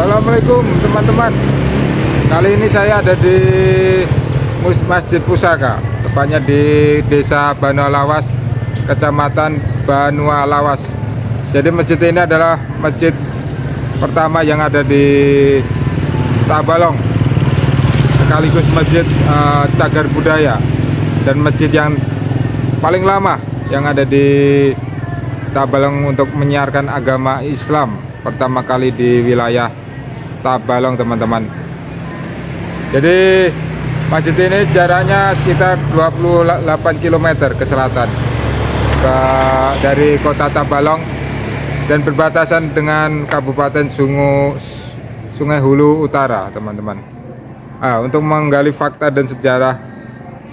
Assalamualaikum teman-teman. Kali ini saya ada di Masjid Pusaka, tepatnya di Desa Banualawas, Kecamatan Banualawas. Jadi masjid ini adalah masjid pertama yang ada di Tabalong, sekaligus masjid cagar budaya dan masjid yang paling lama yang ada di Tabalong untuk menyiarkan agama Islam pertama kali di wilayah Tabalong, teman-teman. Jadi masjid ini jaraknya sekitar 28 km ke selatan dari kota Tabalong dan berbatasan dengan Kabupaten Sungai Hulu Utara, teman-teman. Untuk menggali fakta dan sejarah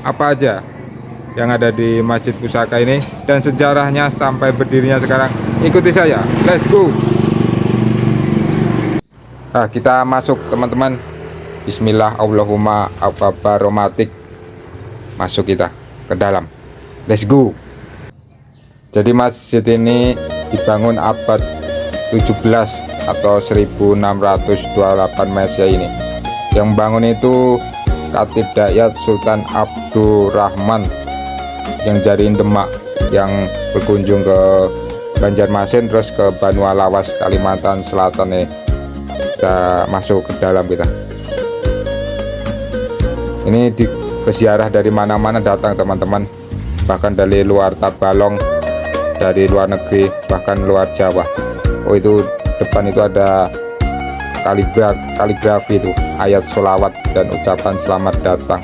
apa aja yang ada di Masjid Pusaka ini dan sejarahnya sampai berdirinya sekarang, ikuti saya, let's go. Kita masuk, teman-teman. Bismillah, Allahumma aromatik. Masuk kita ke dalam, let's go. Jadi masjid ini dibangun abad 17 atau 1628 Masehi ini. Yang bangun itu Khatib Dayat Sultan Abdurrahman yang jariin Demak, yang berkunjung ke Banjarmasin terus ke Banualawas, Kalimantan Selatan nih. Kita masuk ke dalam kita. Ini peziarah dari mana-mana datang, teman-teman. Bahkan dari luar Tabalong, dari luar negeri, bahkan luar Jawa. Itu depan itu ada kaligrafi itu, ayat sholawat dan ucapan selamat datang.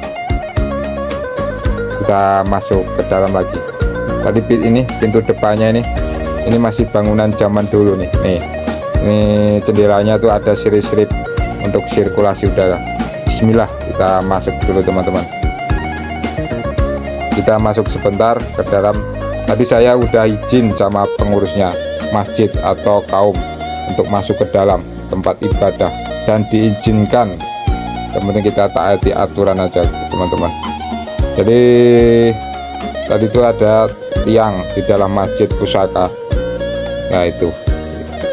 Kita masuk ke dalam lagi. Tadi ini pintu depannya ini masih bangunan zaman dulu nih. Ini jendelanya tuh ada sirip-sirip untuk sirkulasi udara. Bismillah, kita masuk dulu, teman-teman. Kita masuk sebentar ke dalam. Tadi saya udah izin sama pengurusnya masjid atau kaum untuk masuk ke dalam tempat ibadah dan diizinkan. Kemudian kita taati aturan aja, teman-teman. Jadi tadi itu ada tiang di dalam Masjid Pusaka. Nah, itu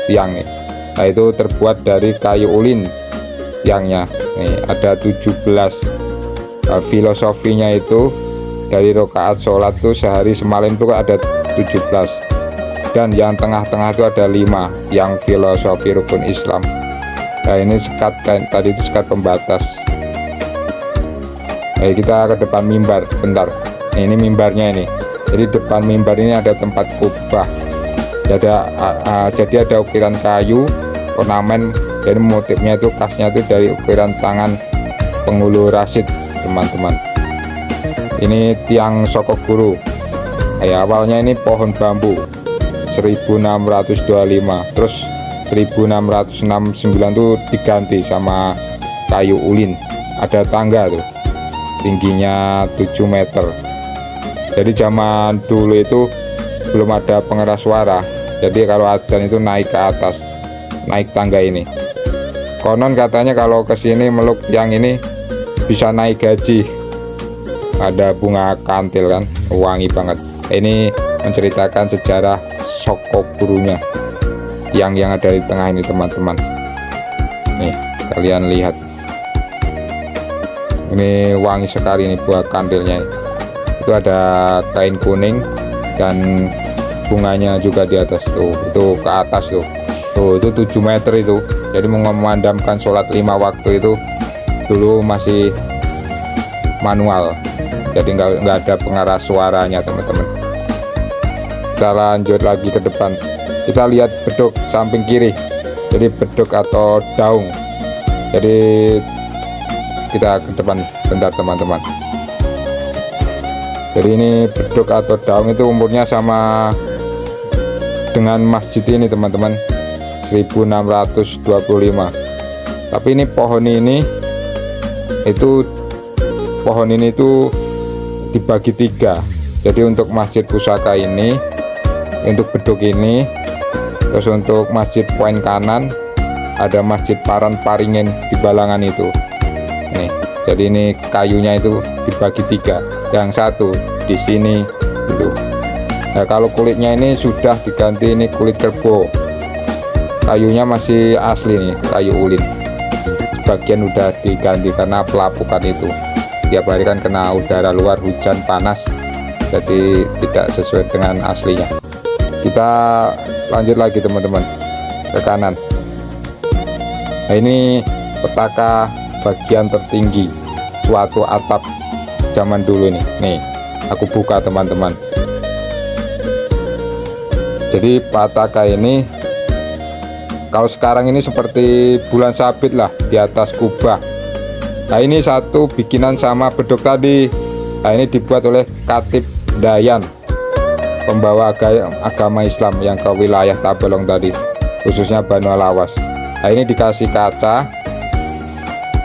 tiang nih. Nah, itu terbuat dari kayu ulin tiangnya. Nih, ada 17. Filosofinya itu dari rakaat sholat tuh sehari semalam tuh ada 17. Dan yang tengah-tengah itu ada 5 yang filosofi rukun Islam. Nah, ini sekat tadi itu sekat pembatas. Kita ke depan mimbar bentar. Ini mimbarnya ini. Jadi depan mimbar ini ada tempat khutbah. Jadi ada ukiran kayu, ornamen, jadi motifnya itu khasnya itu dari ukiran tangan penghulu Rasid, teman-teman. Ini tiang sokok guru. Awalnya ini pohon bambu 1625, terus 1669 itu diganti sama kayu ulin. Ada tangga tuh, tingginya 7 meter. Jadi zaman dulu itu belum ada pengeras suara, jadi kalau adzan itu naik ke atas, naik tangga ini. Konon katanya kalau kesini meluk yang ini bisa naik gaji. Ada bunga kantil kan, wangi banget. Ini menceritakan sejarah sokok gurunya yang ada di tengah ini, teman-teman. Nih, kalian lihat, ini wangi sekali nih buah kantilnya. Itu ada kain kuning dan bunganya juga di atas tuh, itu ke atas tuh, itu 7 meter itu. Jadi memandamkan sholat 5 waktu itu dulu masih manual, jadi nggak ada pengeras suaranya, teman-teman. Kita lanjut lagi ke depan. Kita lihat beduk samping kiri, jadi beduk atau daung. Jadi kita ke depan bentar, teman-teman. Jadi ini beduk atau daung itu umurnya sama dengan masjid ini, teman-teman, 1625. Tapi ini pohon ini itu dibagi 3. Jadi untuk Masjid Pusaka ini, untuk beduk ini, terus untuk masjid poin kanan ada Masjid Paran Paringin di Balangan itu. Nih, jadi ini kayunya itu dibagi 3. Yang satu di sini itu. Nah, kalau kulitnya ini sudah diganti, ini kulit kerbau. kayunya masih asli nih, kayu ulin. Sebagian udah diganti karena pelapukan itu tiap hari kan kena udara luar, hujan panas, jadi tidak sesuai dengan aslinya. Kita lanjut lagi teman-teman ke kanan. Nah, ini petaka bagian tertinggi suatu atap zaman dulu nih aku buka teman-teman. Jadi petaka ini kalau sekarang ini seperti bulan sabit lah di atas kubah. Nah, ini satu bikinan sama beduk tadi. Nah, ini dibuat oleh Khatib Dayan, pembawa agama Islam yang ke wilayah Tabalong tadi, khususnya Banu Lawas. Nah, ini dikasih kaca.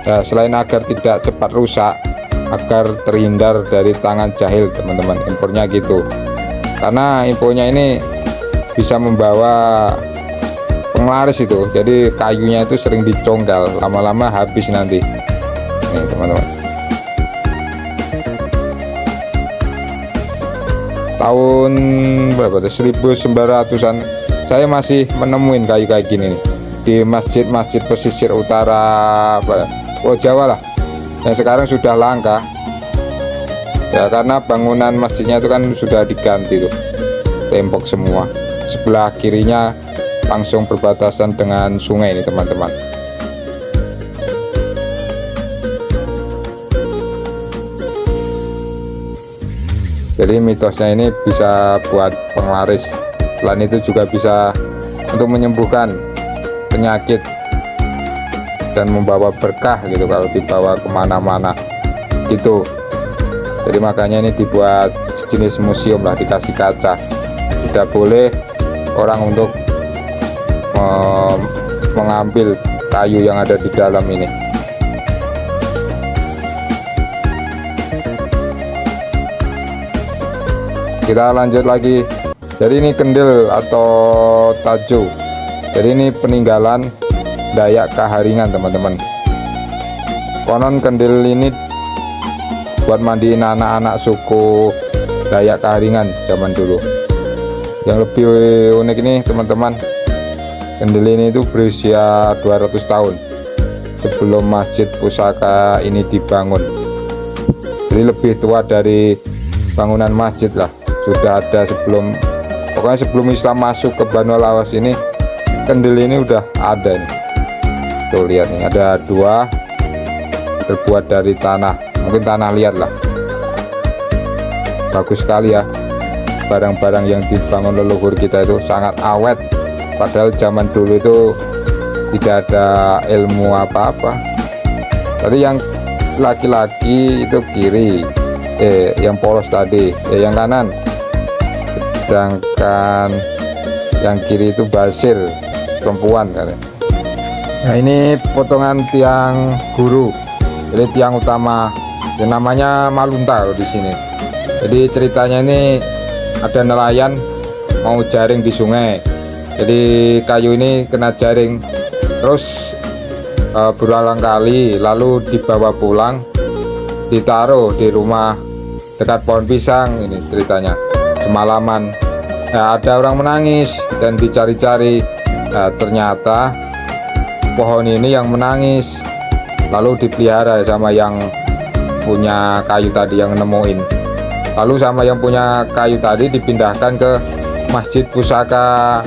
Nah, selain agar tidak cepat rusak, agar terhindar dari tangan jahil teman-teman, impornya gitu. Karena infonya ini bisa membawa penglaris itu, jadi kayunya itu sering dicongkel, lama-lama habis nanti. Nih teman-teman, tahun berapa tuh, 1900-an saya masih menemuin kayu kayak gini nih, di masjid-masjid pesisir utara Pulau Jawa lah, yang sekarang sudah langka ya, karena bangunan masjidnya itu kan sudah diganti tuh, tembok semua. Sebelah kirinya langsung berbatasan dengan sungai ini teman-teman. Jadi mitosnya ini bisa buat penglaris, selain itu juga bisa untuk menyembuhkan penyakit dan membawa berkah gitu kalau dibawa kemana-mana gitu. Jadi makanya ini dibuat sejenis museum lah, dikasih kaca. Tidak boleh orang untuk mengambil kayu yang ada di dalam ini. Kita lanjut lagi. Jadi ini kendil atau tajo. Jadi ini peninggalan Dayak Kaharingan teman-teman. Konon kendil ini buat mandiin anak-anak suku Dayak Kaharingan zaman dulu. Yang lebih unik ini teman-teman, kendil ini itu berusia 200 tahun sebelum masjid pusaka ini dibangun. Jadi lebih tua dari bangunan masjid lah, sudah ada pokoknya sebelum Islam masuk ke Banu Lawas ini, kendil ini udah ada nih. Tuh lihat nih, ada dua, terbuat dari tanah, mungkin tanah liat lah. Bagus sekali ya, barang-barang yang dibangun leluhur kita itu sangat awet. Padahal zaman dulu itu tidak ada ilmu apa-apa. Tadi yang laki-laki itu kiri, yang polos tadi, yang kanan. Sedangkan yang kiri itu basir, perempuan kan. Nah, ini potongan tiang guru, jadi tiang utama, yang namanya Malunta di sini. Jadi ceritanya ini ada nelayan mau jaring di sungai. Jadi kayu ini kena jaring, terus berulang kali, lalu dibawa pulang, ditaruh di rumah dekat pohon pisang. Ini ceritanya semalaman. Nah, ada orang menangis dan dicari-cari. Nah, ternyata pohon ini yang menangis, lalu dipelihara sama yang punya kayu tadi, yang nemuin. Lalu sama yang punya kayu tadi dipindahkan ke masjid pusaka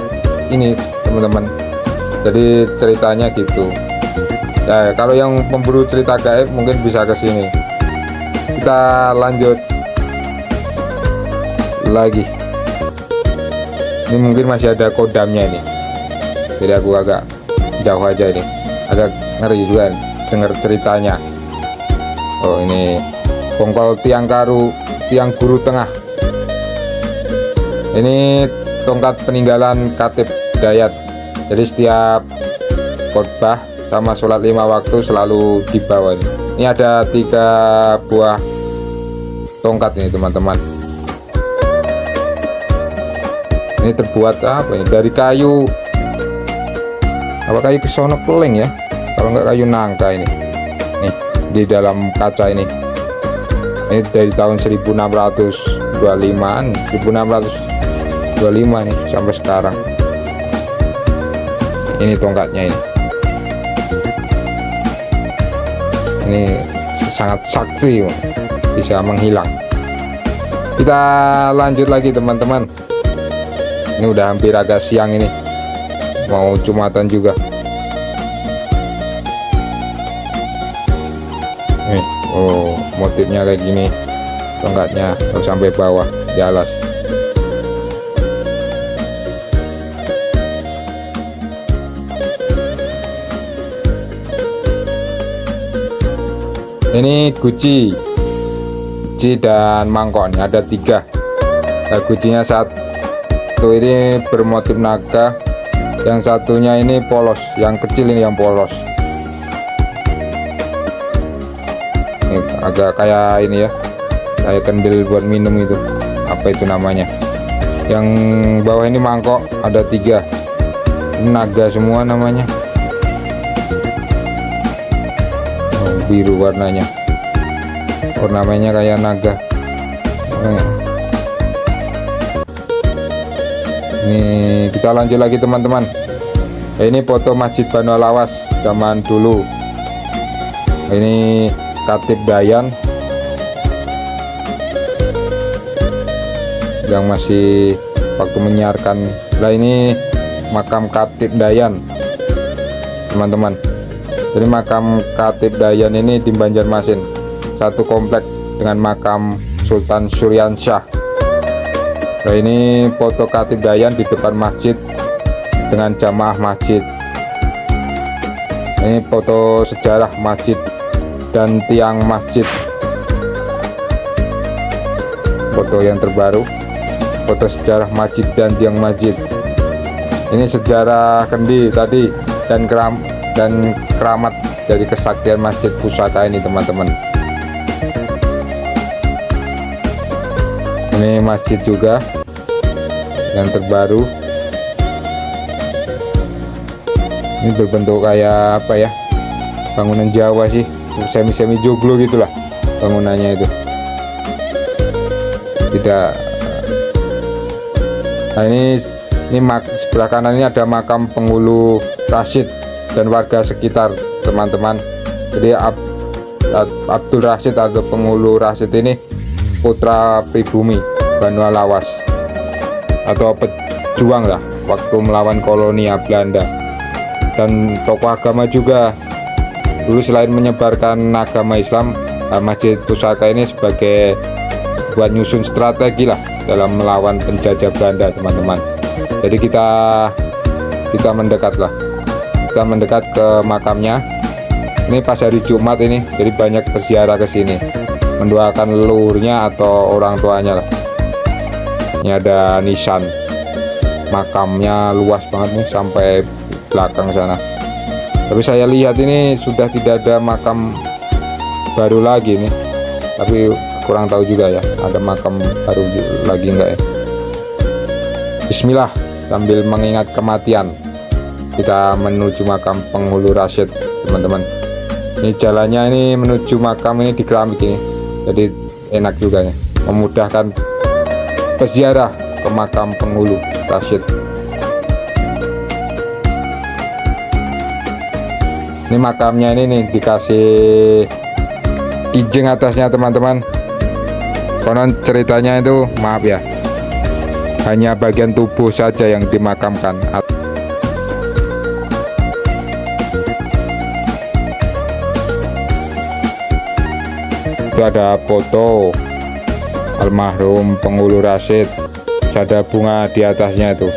ini teman-teman. Jadi ceritanya gitu. Nah, kalau yang pemburu cerita gaib mungkin bisa ke sini. Kita lanjut lagi. Ini mungkin masih ada kodamnya ini, jadi aku agak jauh aja ini, agak ngeri juga nih, dengar ceritanya. Oh, ini bongkol tiang guru tengah. Ini tongkat peninggalan Khatib Dayat. Jadi setiap khotbah sama sholat 5 waktu selalu dibawa ini. Ini ada 3 buah tongkat ini teman-teman. Ini terbuat apa ini? Dari kayu, apa kayu kesono keling ya? Kalau nggak kayu nangka ini. Nih di dalam kaca ini. Ini dari tahun 1625-an, 1625 nih sampai sekarang. Ini tongkatnya ini sangat sakti, bisa menghilang. Kita lanjut lagi teman-teman. Ini udah hampir agak siang ini, mau Jumatan juga. Nih, oh motifnya kayak gini, tongkatnya sampai bawah di alas. Ini guci dan mangkok nih, ada 3. Nah, gucinya satu ini bermotif naga, yang satunya ini polos, yang kecil ini yang polos. Ini agak kayak ini ya, kayak kendil buat minum itu, apa itu namanya. Yang bawah ini mangkok, ada 3. Ini naga semua namanya. Biru warnanya, ornamennya kayak naga. Ini kita lanjut lagi teman-teman. Ini foto Masjid Banu Lawas zaman dulu. Ini Khatib Dayan yang masih waktu menyiarkan. Nah ini makam Khatib Dayan teman-teman. Jadi makam Khatib Dayan ini di Banjarmasin, satu komplek dengan makam Sultan Suryansyah. Nah ini foto Khatib Dayan di depan masjid dengan jamaah masjid. Ini foto sejarah masjid dan tiang masjid. Foto yang terbaru, foto sejarah masjid dan tiang masjid. Ini sejarah kendi tadi dan keramat dari kesaktian Masjid Pusaka ini teman-teman. Ini masjid juga yang terbaru. Ini berbentuk kayak apa ya, bangunan Jawa sih, semi joglo gitulah bangunannya itu. Tidak. Nah ini sebelah kanan ini ada makam penghulu Rashid dan warga sekitar teman-teman. Jadi Abdul Rashid atau penghulu Rashid ini putra pribumi Banu Lawas atau pejuang lah waktu melawan kolonial Belanda, dan tokoh agama juga. Dulu selain menyebarkan agama Islam, Masjid Pusaka ini sebagai buat nyusun strategi lah dalam melawan penjajah Belanda teman-teman. Jadi kita mendekat ke makamnya. Ini pas hari Jumat ini, jadi banyak berziarah ke sini mendoakan leluhurnya atau orang tuanya lah. Ini ada nisan makamnya, luas banget nih sampai belakang sana. Tapi saya lihat ini sudah tidak ada makam baru lagi nih, tapi kurang tahu juga ya ada makam baru lagi enggak ya. Bismillah, sambil mengingat kematian kita menuju makam penghulu Rashid teman-teman. Ini jalannya ini menuju makam ini di keramik ini, jadi enak juga nih, memudahkan peziarah ke makam penghulu Rashid. Ini makamnya ini nih dikasih kijing atasnya teman-teman. Konon ceritanya itu, maaf ya, hanya bagian tubuh saja yang dimakamkan. Itu ada foto almarhum penghulu Rashid, ada bunga di atasnya itu,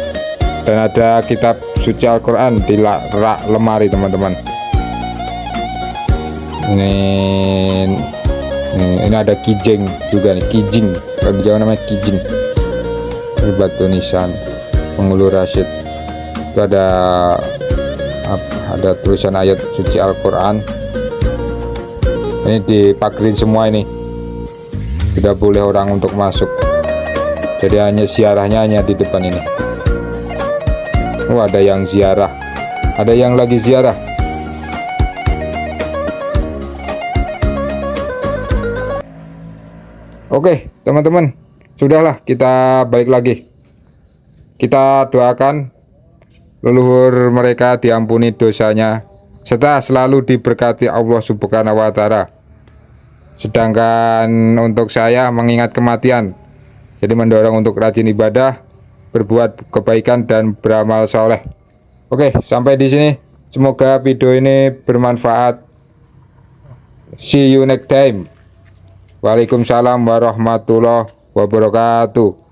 dan ada kitab suci Al-Quran di rak lemari teman-teman. Ini ada kijing juga nih, kijing kalau di Jawa namanya kijing. Ini batu nisan penghulu Rashid. Itu ada tulisan ayat suci Al-Quran. Ini dipagerin semua, ini tidak boleh orang untuk masuk, jadi hanya ziarahnya hanya di depan ini. Oh, ada yang ziarah, ada yang lagi ziarah. Oke teman-teman, sudahlah, kita balik lagi. Kita doakan leluhur mereka diampuni dosanya, serta selalu diberkati Allah Subhanahu wa Ta'ala. Sedangkan untuk saya mengingat kematian, jadi mendorong untuk rajin ibadah, berbuat kebaikan dan beramal soleh. Oke, sampai di sini. Semoga video ini bermanfaat. See you next time. Waalaikumsalam warahmatullahi wabarakatuh.